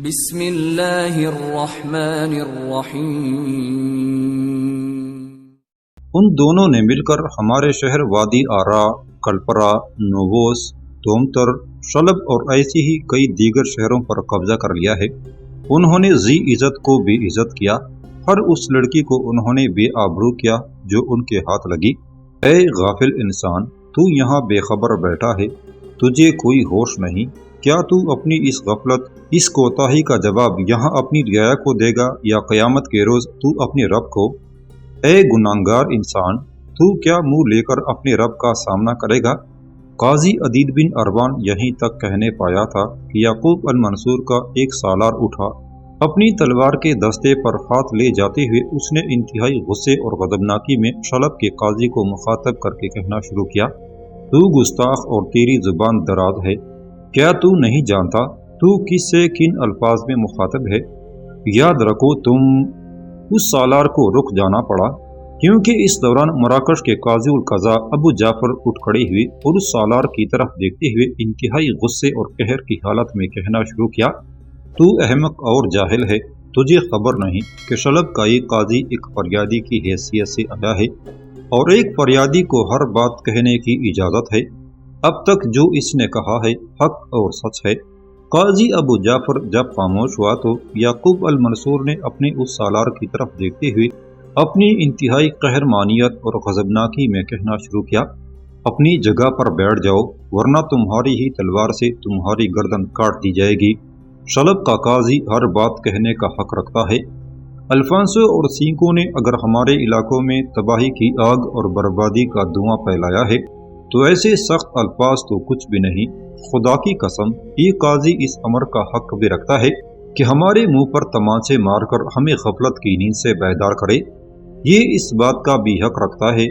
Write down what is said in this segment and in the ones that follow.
بسم اللہ الرحمن الرحیم۔ ان دونوں نے مل کر ہمارے شہر وادی آرا، کلپرا، نووس، تومتر، شلب اور ایسی ہی کئی دیگر شہروں پر قبضہ کر لیا ہے۔ انہوں نے ذی عزت کو بے عزت کیا، ہر اس لڑکی کو انہوں نے بے آبرو کیا جو ان کے ہاتھ لگی۔ اے غافل انسان، تو یہاں بے خبر بیٹھا ہے، تجھے کوئی ہوش نہیں؟ کیا تو اپنی اس غفلت، اس کوتاہی کا جواب یہاں اپنی رعایا کو دے گا یا قیامت کے روز تو اپنے رب کو؟ اے گناہگار انسان، تو کیا منہ لے کر اپنے رب کا سامنا کرے گا؟ قاضی عدید بن اربان یہیں تک کہنے پایا تھا کہ یعقوب المنصور کا ایک سالار اٹھا۔ اپنی تلوار کے دستے پر ہاتھ لے جاتے ہوئے اس نے انتہائی غصے اور غضبناکی میں شلب کے قاضی کو مخاطب کر کے کہنا شروع کیا، تو گستاخ اور تیری زبان دراز ہے۔ کیا تو نہیں جانتا تو کس سے کن الفاظ میں مخاطب ہے؟ یاد رکھو تم۔ اس سالار کو رک جانا پڑا کیونکہ اس دوران مراکش کے قاضی القضاء ابو جعفر اٹھ کھڑی ہوئی اور اس سالار کی طرف دیکھتے ہوئے انتہائی غصے اور قہر کی حالت میں کہنا شروع کیا، تو احمق اور جاہل ہے، تجھے خبر نہیں کہ شلب کا یہ قاضی ایک فریادی کی حیثیت سے آیا ہے اور ایک فریادی کو ہر بات کہنے کی اجازت ہے۔ اب تک جو اس نے کہا ہے حق اور سچ ہے۔ قاضی ابو جعفر جب خاموش ہوا تو یعقوب المنصور نے اپنے اس سالار کی طرف دیکھتے ہوئے اپنی انتہائی قہرمانیت اور غضبناکی میں کہنا شروع کیا، اپنی جگہ پر بیٹھ جاؤ ورنہ تمہاری ہی تلوار سے تمہاری گردن کاٹ دی جائے گی۔ شلب کا قاضی ہر بات کہنے کا حق رکھتا ہے۔ الفانسو اور سینکو نے اگر ہمارے علاقوں میں تباہی کی آگ اور بربادی کا دھواں پھیلایا ہے تو ایسے سخت الفاظ تو کچھ بھی نہیں۔ خدا کی قسم، یہ قاضی اس امر کا حق بھی رکھتا ہے کہ ہمارے منہ پر تمانچے مار کر ہمیں غفلت کی نیند سے بیدار کرے۔ یہ اس بات کا بھی حق رکھتا ہے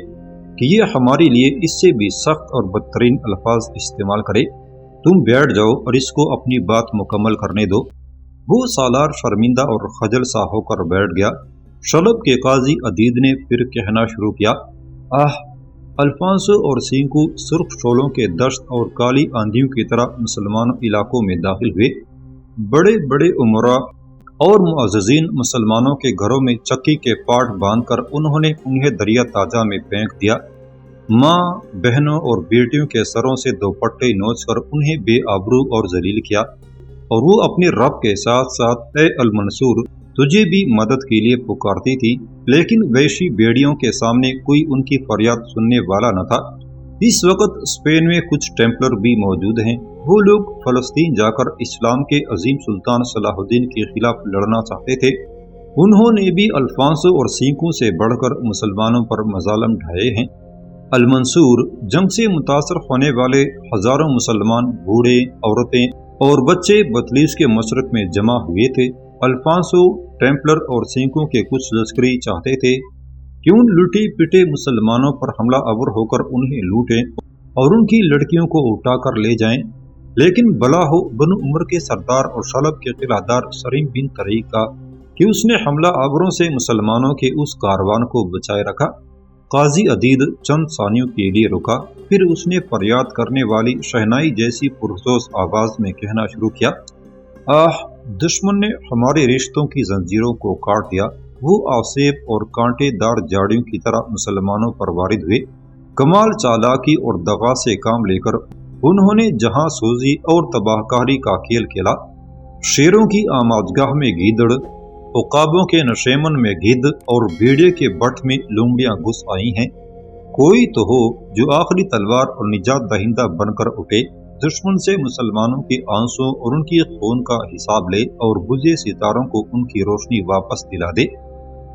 کہ یہ ہمارے لیے اس سے بھی سخت اور بدترین الفاظ استعمال کرے۔ تم بیٹھ جاؤ اور اس کو اپنی بات مکمل کرنے دو۔ وہ سالار شرمندہ اور خجل سا ہو کر بیٹھ گیا۔ شلب کے قاضی عدید نے پھر کہنا شروع کیا، الفانسو اور سینکو سرخ شولوں کے دشت اور کالی آندھیوں کی طرح مسلمان علاقوں میں داخل ہوئے۔ بڑے بڑے امراء اور معززین مسلمانوں کے گھروں میں چکی کے پاٹ باندھ کر انہوں نے انہیں دریا تاجہ میں پھینک دیا۔ ماں، بہنوں اور بیٹیوں کے سروں سے دوپٹے نوچ کر انہیں بے آبرو اور ذلیل کیا، اور وہ اپنے رب کے ساتھ ساتھ اے المنصور تجھے بھی مدد کے لیے پکارتی تھی، لیکن وحشی بیڑیوں کے سامنے کوئی ان کی فریاد سننے والا نہ تھا۔ اس وقت اسپین میں کچھ ٹیمپلر بھی موجود ہیں۔ وہ لوگ فلسطین جا کر اسلام کے عظیم سلطان صلاح الدین کے خلاف لڑنا چاہتے تھے۔ انہوں نے بھی الفانسو اور سینکو سے بڑھ کر مسلمانوں پر مظالم ڈھائے ہیں۔ المنصور، جنگ سے متاثر ہونے والے ہزاروں مسلمان بوڑھے، عورتیں اور بچے بطلیس کے مشرق میں جمع ہوئے تھے۔ الفانسو، ٹیمپلر اور سینکو کے کچھ لشکری چاہتے تھے کہ ان لٹے پٹے مسلمانوں پر حملہ آور ہو کر انہیں لوٹیں اور ان کی لڑکیوں کو اٹھا کر لے جائیں، لیکن بلا ہو بنو عمر کے سردار اور شلب کے قلعہ دار سریم بن طریق کا کہ اس نے حملہ آوروں سے مسلمانوں کے اس کاروان کو بچائے رکھا۔ قاضی عدید چند ثانیوں کے لیے رکا، پھر اس نے فریاد کرنے والی شہنائی جیسی پرجوش آواز میں کہنا شروع کیا، دشمن نے ہمارے رشتوں کی زنجیروں کو کاٹ دیا۔ وہ آسیب اور کانٹے دار جاڑیوں کی طرح مسلمانوں پر وارد ہوئے۔ کمال چالاکی اور دغا سے کام لے کر انہوں نے جہاں سوزی اور تباہ کاری کا کھیل کھیلا۔ شیروں کی آماجگاہ میں گیدڑ، عقابوں کے نشیمن میں گدھ اور بھیڑے کے بٹ میں لومڑیاں گھس آئی ہیں۔ کوئی تو ہو جو آخری تلوار اور نجات دہندہ بن کر اٹھے، دشمن سے مسلمانوں کے آنسوں اور ان کی خون کا حساب لے اور بجھے ستاروں کو ان کی روشنی واپس دلا دے۔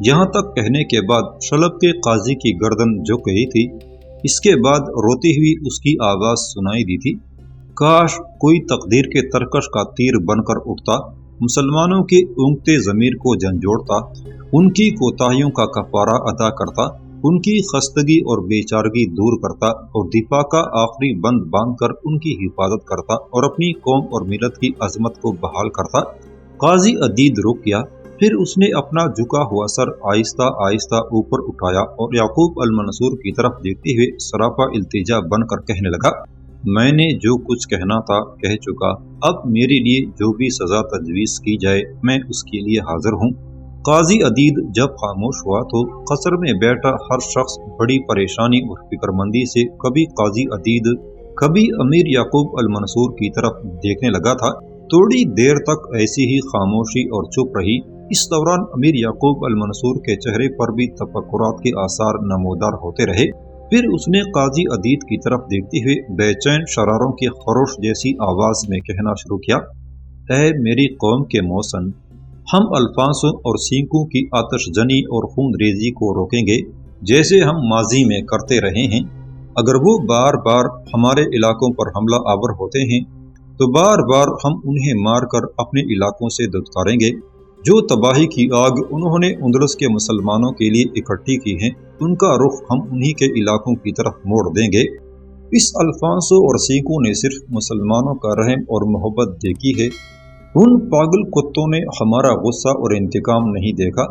یہاں تک کہنے کے بعد شلب کے قاضی کی گردن جھک گئی تھی۔ اس کے بعد روتی ہوئی اس کی آواز سنائی دی تھی، کاش کوئی تقدیر کے ترکش کا تیر بن کر اٹھتا، مسلمانوں کے اونگتے ضمیر کو جھنجھوڑتا، ان کی کوتاہیوں کا کفارہ ادا کرتا، ان کی خستگی اور بے چارگی دور کرتا اور دفاع کا آخری بند باندھ کر ان کی حفاظت کرتا اور اپنی قوم اور ملت کی عظمت کو بحال کرتا۔ قاضی عدید رک گیا، پھر اس نے اپنا جھکا ہوا سر آہستہ آہستہ اوپر اٹھایا اور یعقوب المنصور کی طرف دیکھتے ہوئے سراپا التجا بن کر کہنے لگا، میں نے جو کچھ کہنا تھا کہہ چکا، اب میرے لیے جو بھی سزا تجویز کی جائے میں اس کے لیے حاضر ہوں۔ قاضی عدید جب خاموش ہوا تو قصر میں بیٹھا ہر شخص بڑی پریشانی اور فکر مندی سے کبھی قاضی عدید کبھی امیر یعقوب المنصور کی طرف دیکھنے لگا تھا۔ تھوڑی دیر تک ایسی ہی خاموشی اور چپ رہی۔ اس دوران امیر یعقوب المنصور کے چہرے پر بھی تفکرات کے آثار نمودار ہوتے رہے۔ پھر اس نے قاضی عدید کی طرف دیکھتے ہوئے بے چین شراروں کی خروش جیسی آواز میں کہنا شروع کیا، اے میری قوم کے موسن، ہم الفانسوں اور سینکوں کی آتش جنی اور خون ریزی کو روکیں گے جیسے ہم ماضی میں کرتے رہے ہیں۔ اگر وہ بار بار ہمارے علاقوں پر حملہ آور ہوتے ہیں تو بار بار ہم انہیں مار کر اپنے علاقوں سے دھتکاریں گے۔ جو تباہی کی آگ انہوں نے اندلس کے مسلمانوں کے لیے اکٹھی کی ہے، ان کا رخ ہم انہی کے علاقوں کی طرف موڑ دیں گے۔ اس الفانسو اور سینکوں نے صرف مسلمانوں کا رحم اور محبت دیکھی ہے، ان پاگل کتوں نے ہمارا غصہ اور انتقام نہیں دیکھا۔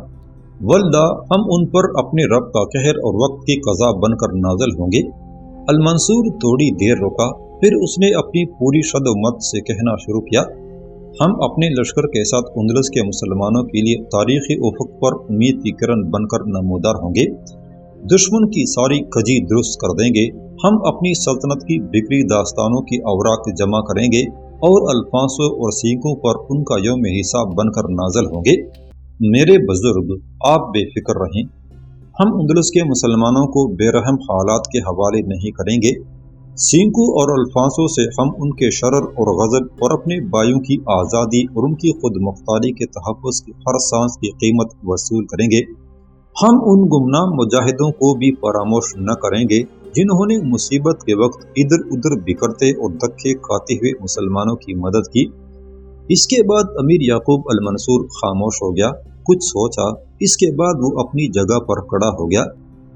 واللہ ہم ان پر اپنے رب کا قہر اور وقت کی قضا بن کر نازل ہوں گے۔ المنصور تھوڑی دیر رکا، پھر اس نے اپنی پوری شد و مت سے کہنا شروع کیا، ہم اپنے لشکر کے ساتھ اندلس کے مسلمانوں کے لیے تاریخی افق پر امید کی کرن بن کر نمودار ہوں گے۔ دشمن کی ساری کجی درست کر دیں گے۔ ہم اپنی سلطنت کی بکری داستانوں کی اوراق جمع کریں گے اور الفانسو اور سینکوں پر ان کا یوم حساب بن کر نازل ہوں گے۔ میرے بزرگ، آپ بے فکر رہیں، ہم اندلس کے مسلمانوں کو بے رحم حالات کے حوالے نہیں کریں گے۔ سینکو اور الفانسو سے ہم ان کے شرر اور غضب اور اپنے بھائیوں کی آزادی اور ان کی خود مختاری کے تحفظ کی ہر سانس کی قیمت وصول کریں گے۔ ہم ان گمنام مجاہدوں کو بھی فراموش نہ کریں گے جنہوں نے مصیبت کے وقت ادھر ادھر بکھرتے اور دھکے کھاتے ہوئے مسلمانوں کی مدد کی۔ اس کے بعد امیر یعقوب المنصور خاموش ہو گیا، کچھ سوچا، اس کے بعد وہ اپنی جگہ پر کھڑا ہو گیا۔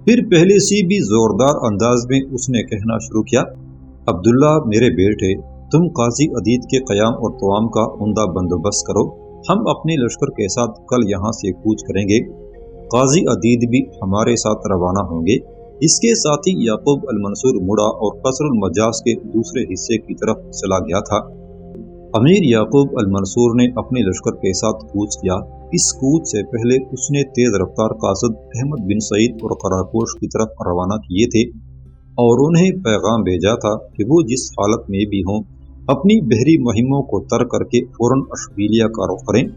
پھر پہلے سے بھی زوردار انداز میں اس نے کہنا شروع کیا، عبداللہ میرے بیٹے، تم قاضی عدید کے قیام اور طعام کا عمدہ بندوبست کرو، ہم اپنے لشکر کے ساتھ کل یہاں سے کوچ کریں گے۔ قاضی عدید بھی ہمارے ساتھ روانہ ہوں گے۔ اس کے ساتھ ہی یعقوب المنصور مڑا اور قصر المجاز کے دوسرے حصے کی طرف چلا گیا تھا۔ امیر یعقوب المنصور نے اپنے لشکر کے ساتھ کوچ کیا۔ اس کوچ سے پہلے اس نے تیز رفتار قاصد احمد بن سعید اور قراقوش کی طرف روانہ کیے تھے اور انہیں پیغام بھیجا تھا کہ وہ جس حالت میں بھی ہوں اپنی بحری مہموں کو ترک کر کے فوراً اشبیلیہ کا رخ کریں۔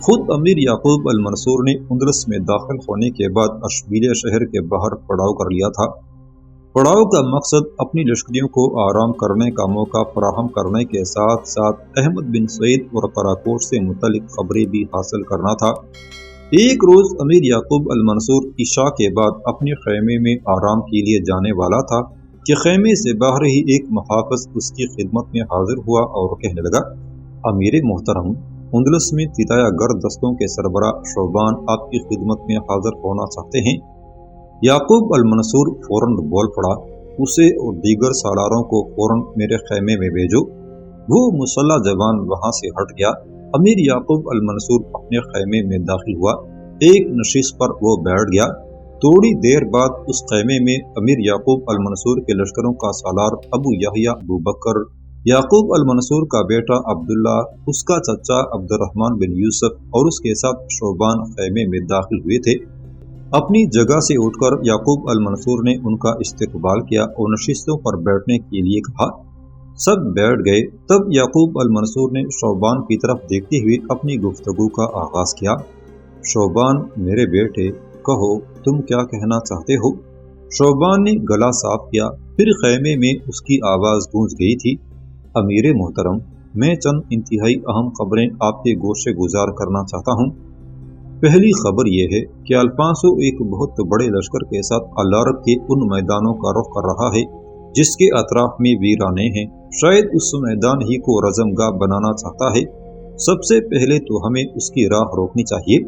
خود امیر یعقوب المنصور نے اندلس میں داخل ہونے کے بعد اشبیلیہ شہر کے باہر پڑاؤ کر لیا تھا۔ پڑاؤ کا مقصد اپنی لشکریوں کو آرام کرنے کا موقع فراہم کرنے کے ساتھ ساتھ احمد بن سعید اور قراقوش سے متعلق خبریں بھی حاصل کرنا تھا۔ ایک روز امیر یعقوب المنصور عشاء کے بعد اپنے خیمے میں آرام کے لیے جانے والا تھا کہ خیمے سے باہر ہی ایک محافظ اس کی خدمت میں حاضر ہوا اور کہنے لگا، امیر محترم، اندلس میں فتایا گر دستوں کے سربراہ شوبان آپ کی خدمت میں حاضر ہونا چاہتے ہیں۔ یعقوب المنصور فوراً بول پڑا، اسے اور دیگر سالاروں کو فوراً میرے خیمے میں بھیجو۔ وہ مسلح جوان وہاں سے ہٹ گیا۔ امیر یعقوب المنصور اپنے خیمے میں داخل ہوا، ایک نشست پر وہ بیٹھ گیا۔ تھوڑی دیر بعد اس خیمے میں امیر یعقوب المنصور کے لشکروں کا سالار ابو یحییٰ ابو بکر، یعقوب المنصور کا بیٹا عبداللہ، اس کا چچا عبد الرحمن بن یوسف اور اس کے ساتھ شوبان خیمے میں داخل ہوئے تھے۔ اپنی جگہ سے اٹھ کر یعقوب المنصور نے ان کا استقبال کیا اور نشستوں پر بیٹھنے کے لیے کہا۔ سب بیٹھ گئے۔ تب یعقوب المنصور نے شوبان کی طرف دیکھتے ہوئے اپنی گفتگو کا آغاز کیا، شوبان میرے بیٹے، کہو تم کیا کہنا چاہتے ہو؟ شوبان نے گلا صاف کیا، پھر خیمے میں اس کی آواز گونج گئی تھی، امیر محترم، میں چند انتہائی اہم خبریں آپ کے گوشے گزار کرنا چاہتا ہوں۔ پہلی خبر یہ ہے کہ الفانسو ایک بہت بڑے لشکر کے ساتھ الارب کے ان میدانوں کا رخ کر رہا ہے جس کے اطراف میں ویرانے ہیں، شاید اس میدان ہی کو رزم گاہ بنانا چاہتا ہے۔ سب سے پہلے تو ہمیں اس کی راہ روکنی چاہیے۔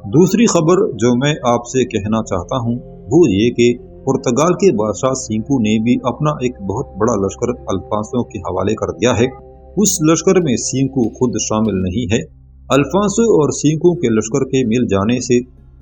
دوسری خبر جو میں آپ سے کہنا چاہتا ہوں وہ یہ کہ پرتگال کے بادشاہ سینکو نے بھی اپنا ایک بہت بڑا لشکر الفانسو کے حوالے کر دیا ہے۔ اس لشکر میں سینکو خود شامل نہیں ہے۔ الفانسو اور سینکو کے لشکر کے مل جانے سے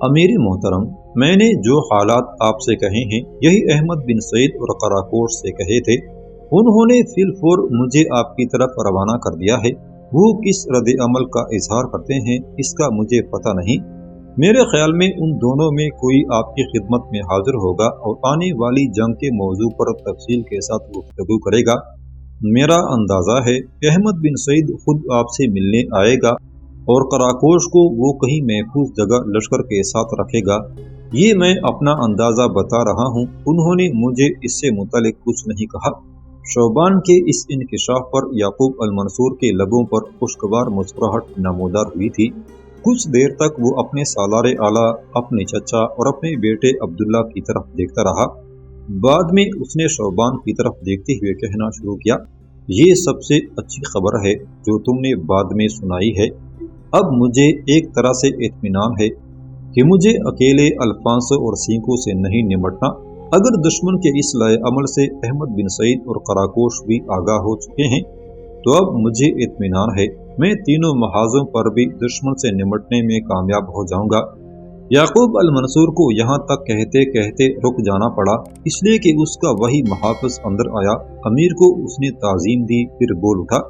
امیر محترم، میں نے جو حالات آپ سے کہے ہیں یہی احمد بن سعید اور قراقوش سے کہے تھے۔ انہوں نے فی الفور مجھے آپ کی طرف روانہ کر دیا ہے۔ وہ کس رد عمل کا اظہار کرتے ہیں اس کا مجھے پتہ نہیں۔ میرے خیال میں ان دونوں میں کوئی آپ کی خدمت میں حاضر ہوگا اور آنے والی جنگ کے موضوع پر تفصیل کے ساتھ گفتگو کرے گا۔ میرا اندازہ ہے کہ احمد بن سعید خود آپ سے ملنے آئے گا اور قراقوش کو وہ کہیں محفوظ جگہ لشکر کے ساتھ رکھے گا۔ یہ میں اپنا اندازہ بتا رہا ہوں، انہوں نے مجھے اس سے متعلق کچھ نہیں کہا۔ شوبان کے اس انکشاف پر یعقوب المنصور کے لبوں پر خوشگوار مسکراہٹ نمودار ہوئی تھی۔ کچھ دیر تک وہ اپنے سالار اعلیٰ، اپنے چچا اور اپنے بیٹے عبداللہ کی طرف دیکھتا رہا۔ بعد میں اس نے شوبان کی طرف دیکھتے ہوئے کہنا شروع کیا، یہ سب سے اچھی خبر ہے جو تم نے بعد میں سنائی ہے۔ اب مجھے ایک طرح سے اطمینان ہے کہ مجھے اکیلے الفانسو اور سینکو سے نہیں نمٹنا۔ اگر دشمن کے اس لائے عمل سے احمد بن سعید اور قراقوش بھی آگاہ ہو چکے ہیں تو اب مجھے اطمینان ہے میں تینوں محاذوں پر بھی دشمن سے نمٹنے میں کامیاب ہو جاؤں گا۔ یعقوب المنصور کو یہاں تک کہتے کہتے رک جانا پڑا، اس لیے کہ اس کا وہی محافظ اندر آیا۔ امیر کو اس نے تعظیم دی، پھر بول اٹھا،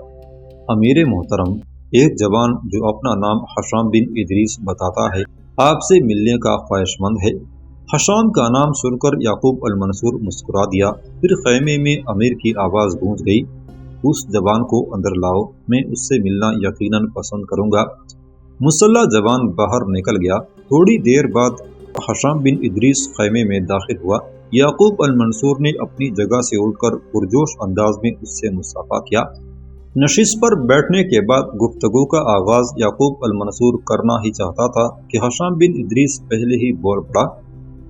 امیر محترم، ایک جوان جو اپنا نام حشام بن ادریس بتاتا ہے آپ سے ملنے کا خواہش مند ہے۔ حشام کا نام سن کر یعقوب المنصور مسکرا دیا، پھر خیمے میں امیر کی آواز گونج گئی، اس جوان کو اندر لاؤ، میں اس سے ملنا یقیناً پسند کروں گا۔ مسلح جوان باہر نکل گیا۔ تھوڑی دیر بعد حشام بن ادریس خیمے میں داخل ہوا۔ یعقوب المنصور نے اپنی جگہ سے اٹھ کر پرجوش انداز میں اس سے مصافحہ کیا۔ نشست پر بیٹھنے کے بعد گفتگو کا آغاز یعقوب المنصور کرنا ہی چاہتا تھا کہ حشام بن ادریس پہلے ہی بول پڑا،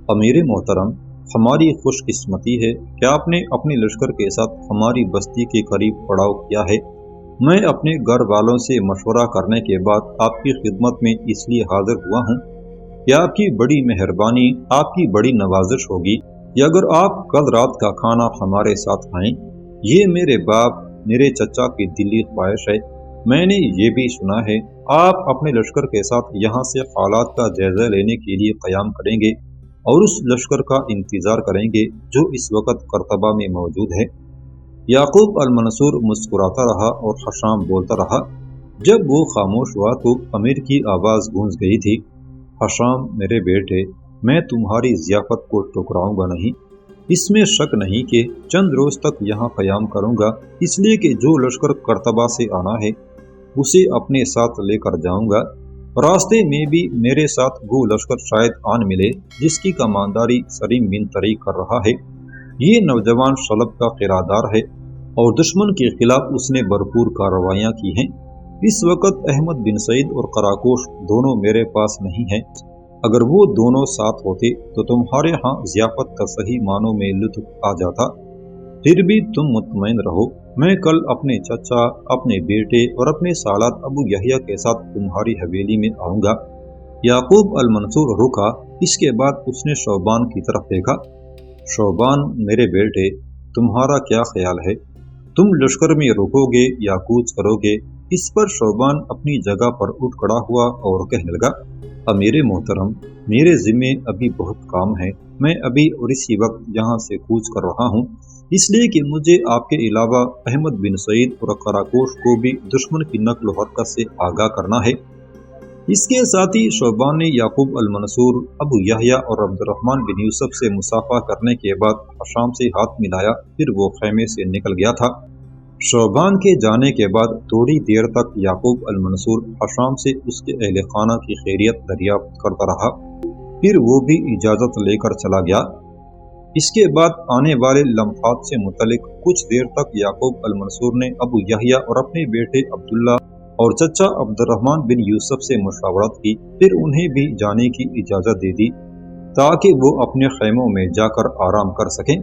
امیر محترم، ہماری خوش قسمتی ہے کہ آپ نے اپنے لشکر کے ساتھ ہماری بستی کے قریب پڑاؤ کیا ہے۔ میں اپنے گھر والوں سے مشورہ کرنے کے بعد آپ کی خدمت میں اس لیے حاضر ہوا ہوں کہ آپ کی بڑی مہربانی، آپ کی بڑی نوازش ہوگی کہ اگر آپ کل رات کا کھانا ہمارے ساتھ کھائیں۔ یہ میرے باپ، میرے چچا کی دلی خواہش ہے۔ میں نے یہ بھی سنا ہے آپ اپنے لشکر کے ساتھ یہاں سے حالات کا جائزہ لینے کے لیے قیام کریں گے اور اس لشکر کا انتظار کریں گے جو اس وقت قرطبہ میں موجود ہے۔ یعقوب المنصور مسکراتا رہا اور حشام بولتا رہا۔ جب وہ خاموش ہوا تو امیر کی آواز گونج گئی تھی، حشام میرے بیٹے، میں تمہاری ضیافت کو ٹکراؤں گا نہیں۔ اس میں شک نہیں کہ چند روز تک یہاں قیام کروں گا، اس لیے کہ جو لشکر قرطبہ سے آنا ہے اسے اپنے ساتھ لے کر جاؤں گا۔ راستے میں بھی میرے ساتھ وہ لشکر شاید آن ملے جس کی کمانداری سلیم بن طریق کر رہا ہے۔ یہ نوجوان شلب کا قرادار ہے اور دشمن کے خلاف اس نے بھرپور کارروائیاں کی ہیں۔ اس وقت احمد بن سعید اور قراقوش دونوں میرے پاس نہیں ہیں۔ اگر وہ دونوں ساتھ ہوتے تو تمہارے ہاں ضیافت کا صحیح معنوں میں لطف آ جاتا۔ پھر بھی تم مطمئن رہو، میں کل اپنے چچا، اپنے بیٹے اور اپنے سالار ابو یحییٰ کے ساتھ تمہاری حویلی میں آؤں گا۔ یعقوب المنصور رکا، اس کے بعد اس نے شوبان کی طرف دیکھا۔ شوبان میرے بیٹے، تمہارا کیا خیال ہے؟ تم لشکر میں رکو گے یا کوچ کرو گے؟ اس پر شوبان اپنی جگہ پر اٹھ کھڑا ہوا اور کہنے لگا، امیر محترم، میرے ذمے ابھی بہت کام ہے، میں ابھی اور اسی وقت یہاں سے کوچ کر رہا ہوں، اس لیے کہ مجھے آپ کے علاوہ احمد بن سعید اور قراقوش کو بھی دشمن کی نقل و حرکت سے آگاہ کرنا ہے۔ اس کے ساتھ ہی شوبان نے یعقوب المنصور، ابو یحییٰ اور عبد الرحمن بن یوسف سے مصافحہ کرنے کے بعد حشام سے ہاتھ ملایا، پھر وہ خیمے سے نکل گیا تھا۔ شوبان کے جانے کے بعد تھوڑی دیر تک یعقوب المنصور حشام سے اس کے اہل خانہ کی خیریت دریافت کرتا رہا، پھر وہ بھی اجازت لے کر چلا گیا۔ اس کے بعد آنے والے لمحات سے متعلق کچھ دیر تک یعقوب المنصور نے ابو یحییٰ اور اپنے بیٹے عبداللہ اور چچا عبد الرحمن بن یوسف سے مشاورت کی، پھر انہیں بھی جانے کی اجازت دے دی تاکہ وہ اپنے خیموں میں جا کر آرام کر سکیں۔